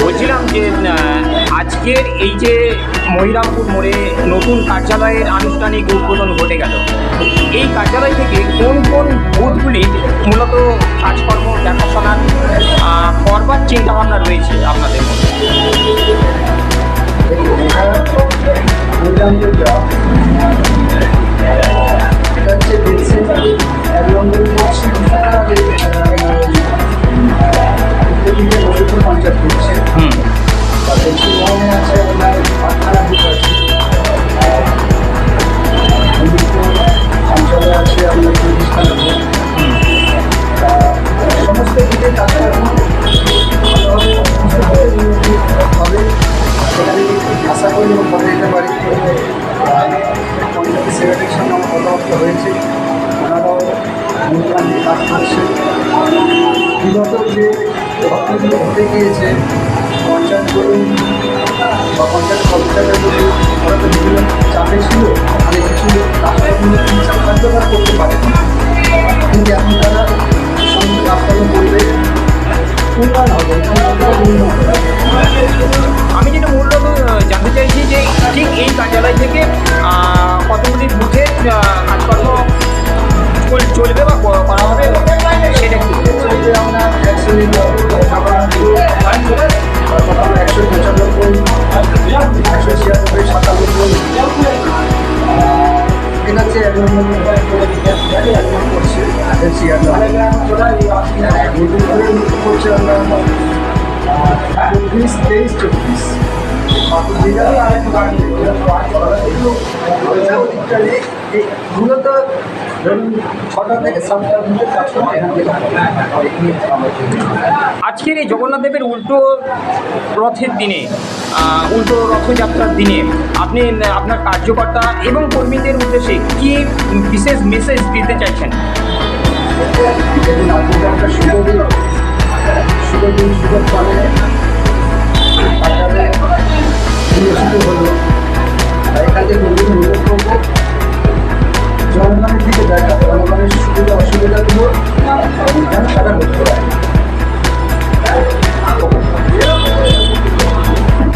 বলছিলাম যে আজকের এই যে মহিরামপুর মোড়ে নতুন কার্যালয়ের আনুষ্ঠানিক উদ্বোধন ঘটে গেল, এই কার্যালয় থেকে কোন কোন বুথগুলি মূলত কাজকর্ম দেখাশোনা করবার চিন্তাভাবনা রয়েছে আপনাদের মধ্যে? পঞ্চায়েত করছে আছে আপনার পাঠখানা বুথ আছে, অঞ্চলে আছে আপনার প্রতিষ্ঠান সমস্ত দিকে কাজকর্ম ভালোভাবে হবে। সেখানে আশা করি করে দিতে পারি। পঞ্চায়েত সেক্রেটারির সঙ্গে আমার কথাবার্তা হয়েছে, ওনারাও মূল্যায়ন নিয়ে কাজ করছে। বিগত যে ঘটনাগুলো ঘটে গিয়েছে পঞ্চায়েত বলুন বা পঞ্চায়েত কর্মচারীরা বলুন, ওরা তো বিভিন্ন চাপে ছিল, অনেক কিছু কাজকর্ম কার্যকর করতে পারে, কিন্তু এখন তারা সঙ্গে কাজকর্ম করবে, উন্নয়ন হবে। আমি যেটা মূলত জানতে চাইছি যে ঠিক এই কার্যালয় থেকে কতগুলি বুথে কাজকর্ম চলবে বা করা হবে সেটা একটু চলবে। আমরা 195, 196, 197 এটা হচ্ছে করছে করছে আমরা 24, 23, 24 মূলত ধরুন 6টা থেকে 7টার মধ্যে কাজ করতে এখান থেকে। আজকের এই জগন্নাথ দেবের উল্টো রথের দিনে, উল্টো রথযাত্রার দিনে আপনি আপনার কার্যকর্তা এবং কর্মীদের উদ্দেশ্যে কী বিশেষ মেসেজ দিতে চাইছেন? একটা শুভ দিন, শুভ চলে হলো এখান থেকে অনুরোধ করবো জনগণের দিকে দেখা, জনগণের সুবিধা অসুবিধাগুলো যেন তারা লক্ষ্য রাখে।